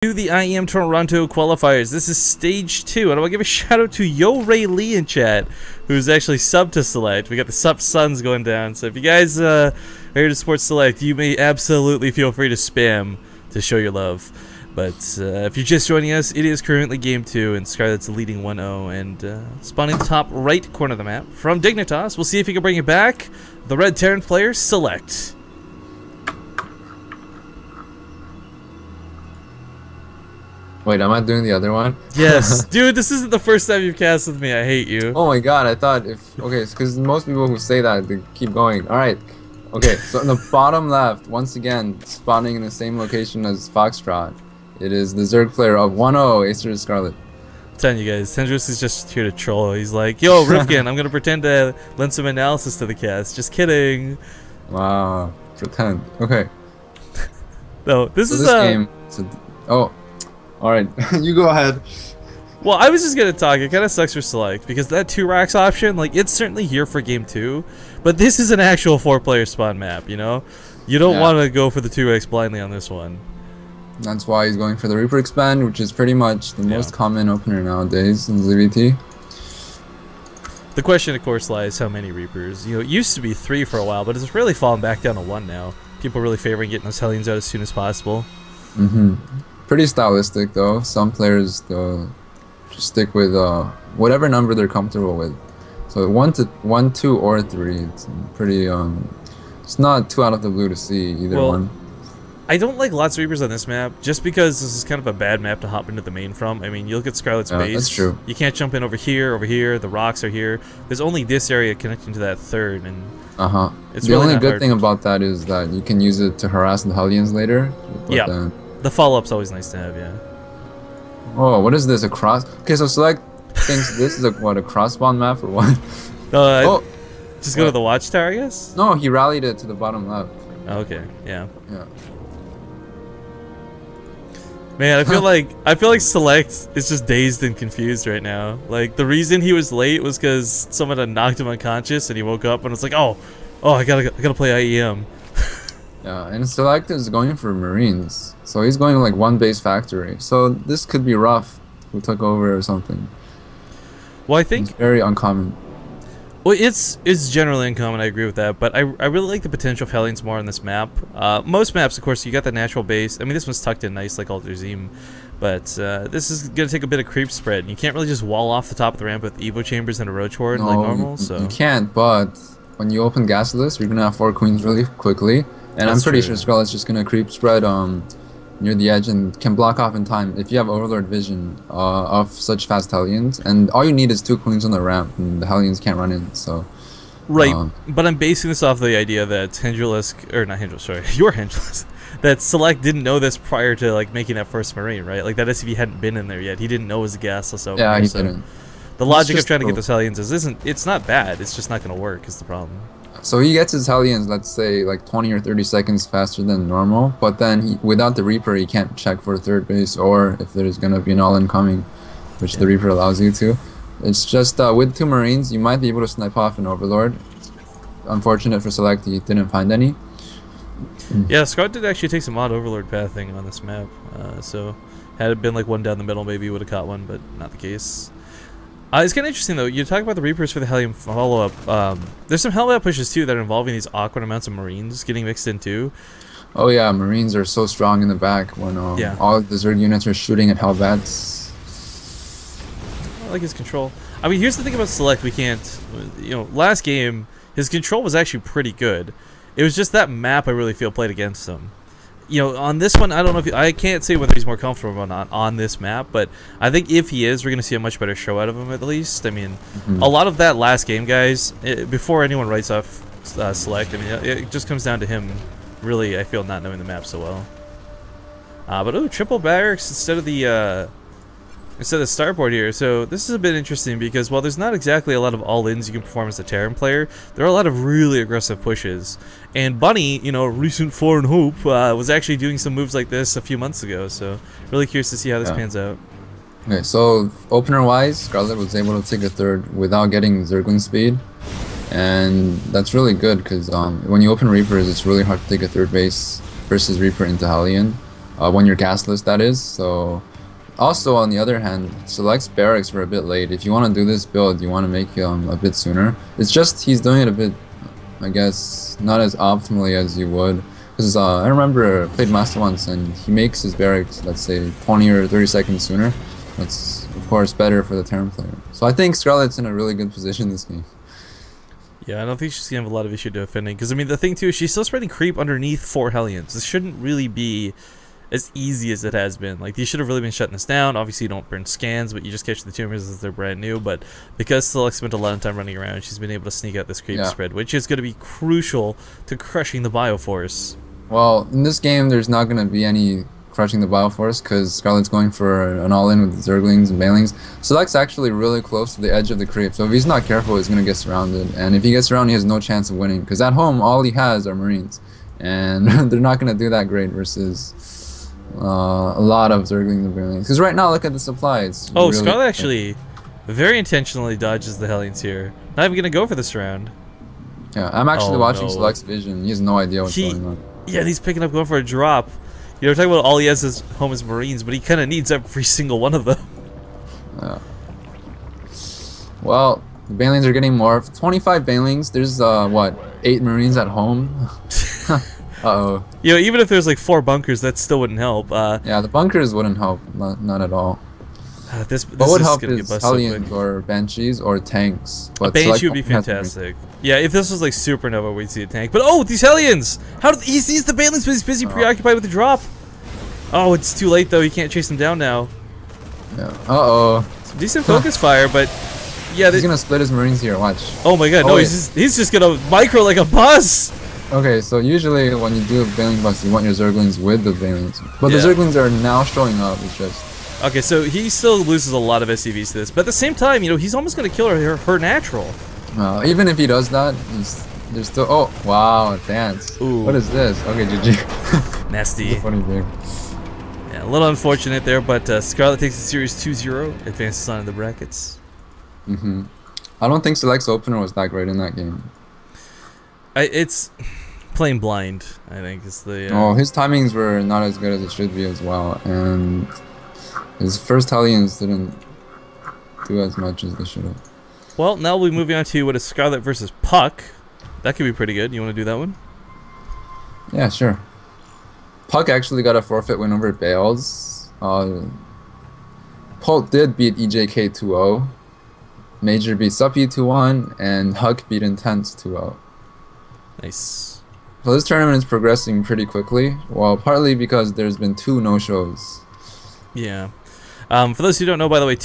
To the IEM Toronto qualifiers. This is stage 2, and I want to give a shout out to Yo Ray Lee in chat, who's actually subbed to SelecT. We got the sub suns going down, so if you guys are here to support SelecT, you may absolutely feel free to spam to show your love. But if you're just joining us, it is currently game 2, and Scarlett's leading 1-0, and spawning the top right corner of the map from Dignitas. We'll see if he can bring it back. The red Terran player, SelecT. Wait, am I doing the other one? Yes. Dude, this isn't the first time you've cast with me. I hate you. Oh my god, I thought if... Okay, because most people who say that, they keep going. Alright. Okay, so in the bottom left, once again, spawning in the same location as Foxtrot, it is the Zerg player of 1-0, Acer Scarlett. I'm telling you guys, Tendrous is just here to troll. He's like, yo, Rifkin, I'm going to pretend to lend some analysis to the cast. Just kidding. Wow. Pretend. Okay. No, this is this game... Oh. Alright, you go ahead. Well, I was just gonna talk. It kind of sucks for SelecT because that 2 racks option, like, it's certainly here for game 2, but this is an actual 4-player spawn map, you know? You don't want to go for the 2 racks blindly on this one. That's why he's going for the Reaper Expand, which is pretty much the most common opener nowadays in ZVT. The question, of course, lies how many Reapers. You know, it used to be 3 for a while, but it's really fallen back down to 1 now. People really favoring getting those Hellions out as soon as possible. Pretty stylistic though. Some players just stick with whatever number they're comfortable with. So 1, 2, or 3. It's pretty. It's not too out of the blue to see either one. I don't like lots of Reapers on this map just because this is kind of a bad map to hop into the main from. I mean, you look at Scarlett's base. That's true. You can't jump in over here. The rocks are here. There's only this area connecting to that third, and it's the really only not good hard. thing about that is that you can use it to harass the Hellions later. Yeah. The follow-up's always nice to have, yeah. Oh, what is this? A cross? Okay, so SelecT thinks this is a cross spawn map or what? Just go to the watchtower, I guess? No, he rallied it to the bottom left. Oh, okay, yeah. Yeah. Man, I feel like SelecT is just dazed and confused right now. Like, the reason he was late was because someone had knocked him unconscious and he woke up and was like, oh, I gotta play IEM. Yeah, and SelecT is going for Marines, so he's going like 1 base factory. So this could be rough. Who took over or something? Well, I think it's very uncommon. Well, it's generally uncommon. I agree with that, but I really like the potential of Hellions more on this map. Most maps, of course, you got the natural base. I mean, this one's tucked in nice like Alter Zim, but this is gonna take a bit of creep spread. You can't really just wall off the top of the ramp with Evo chambers and a Roach Horde like normal. So you can't. But when you open Gasless, you're gonna have 4 queens really quickly. And I'm pretty sure Scarlett's just gonna creep spread near the edge and can block off in time if you have Overlord vision of such fast Hellions. And all you need is 2 queens on the ramp, and the Hellions can't run in. So right, but I'm basing this off the idea that your Hendrilisk, that SelecT didn't know this prior to like making that first Marine, right? Like that SCV hadn't been in there yet. He didn't know it was a gasless opener. Yeah, he didn't. The logic of trying to get those Hellions it's not bad. It's just not gonna work. Is the problem. So he gets his Hellions, let's say, like 20 or 30 seconds faster than normal, but then without the Reaper, he can't check for 3rd base, or if there's going to be an all-in coming, which the Reaper allows you to. It's just, with 2 Marines, you might be able to snipe off an Overlord. Unfortunate for SelecT, he didn't find any. Yeah, Scott did actually take some odd Overlord pathing on this map, so had it been like 1 down the middle, maybe he would have caught one, but not the case. It's kind of interesting though. You talk about the Reapers for the Hellion follow-up. There's some Hellbat pushes too that are involving these awkward amounts of Marines getting mixed in too. Oh yeah, Marines are so strong in the back when all the Zerg units are shooting at Hellbats. I like his control. I mean, here's the thing about SelecT. We can't, last game his control was actually pretty good. It was just that map I really feel played against him. On this one, I don't know if I can't say whether he's more comfortable or not on this map, but I think if he is, we're going to see a much better show out of him at least. I mean, a lot of that last game, guys, before anyone writes off SelecT, I mean, it just comes down to him really, I feel, not knowing the map so well. But triple barracks instead of the starboard here. So this is a bit interesting because while there's not exactly a lot of all-ins you can perform as a Terran player, there are a lot of really aggressive pushes. And Bunny, recent foreign hope, was actually doing some moves like this a few months ago. So really curious to see how this pans out. Okay, so opener-wise, Scarlett was able to take a 3rd without getting Zergling speed. And that's really good because when you open Reapers, it's really hard to take a 3rd base versus Reaper into Hellion. when you're gasless, that is. So also on the other hand, SelecT's barracks were a bit late. If you want to do this build, you want to make him a bit sooner. It's just he's doing it a bit, I guess, not as optimally as you would. Because I remember I played Master once and he makes his barracks, let's say 20 or 30 seconds sooner. That's of course better for the Terran player. So I think Scarlett's in a really good position this game. Yeah, I don't think she's going to have a lot of issue defending. Because, I mean, the thing, too, is she's still spreading creep underneath 4 Hellions. This shouldn't really be as easy as it has been. Like, you should have really been shutting this down. Obviously, you don't burn scans, but you just catch the tumors as they're brand new. But because SelecT spent a lot of time running around, she's been able to sneak out this creep spread, which is going to be crucial to crushing the Bioforce. Well, in this game, there's not going to be any crushing the Bioforce because Scarlett's going for an all-in with the Zerglings and Banelings. SelecT's actually really close to the edge of the creep, so if he's not careful, he's going to get surrounded. And if he gets surrounded, he has no chance of winning because at home, all he has are Marines. And they're not going to do that great versus a lot of Zerglings and Banelings. Because right now, look at the supply. It's oh, really Scarlett actually very intentionally dodges the Hellions here. Not even going to go for this round. Yeah, I'm actually watching SelecT's vision. He has no idea what's going on. Yeah, he's picking up going for a drop. You know, we're talking about all he has is home is Marines, but he kind of needs every single one of them. Yeah. Well, the Banelings are getting more. 25 Banelings. There's, what, 8 Marines at home? Uh-oh. You know, even if there's like 4 bunkers, that still wouldn't help. Yeah, the bunkers wouldn't help. Not at all. This what would is help gonna is get Hellions so or Banshees or tanks. But a Banshee would be fantastic. Yeah, if this was like Supernova, we'd see a tank. But oh, these Hellions! How did he sees the Banelings, but he's busy preoccupied with the drop. Oh, it's too late though. He can't chase them down now. Yeah. Uh-oh. Decent focus fire, but yeah, he's gonna split his Marines here. Watch. Oh my God! No, he's just gonna micro like a bus. Okay, so usually when you do a Baneling bus, you want your Zerglings with the Banelings. But the Zerglings are now showing up. It's just. Okay, so he still loses a lot of SCVs to this, but at the same time, you know, he's almost gonna kill her natural. Even if he does that, there's still. Oh, wow, a dance. Ooh. What is this? Okay, GG. Nasty. Funny thing. Yeah, a little unfortunate there, but Scarlett takes the series 2-0, advances on in the brackets. I don't think SelecT's opener was that great in that game. It's playing blind, I think, is the. Oh, his timings were not as good as it should be as well, and his first Hellions didn't do as much as they should have. Well, now we'll be moving on to what is Scarlett versus Puck. That could be pretty good. You want to do that one? Yeah, sure. Puck actually got a forfeit win over Bales. Polt did beat EJK 2-0. Major beat Suppy 2-1, and Huck beat Intense 2-0. Nice. So this tournament is progressing pretty quickly, well, partly because there's been 2 no-shows. Yeah. For those who don't know, by the way,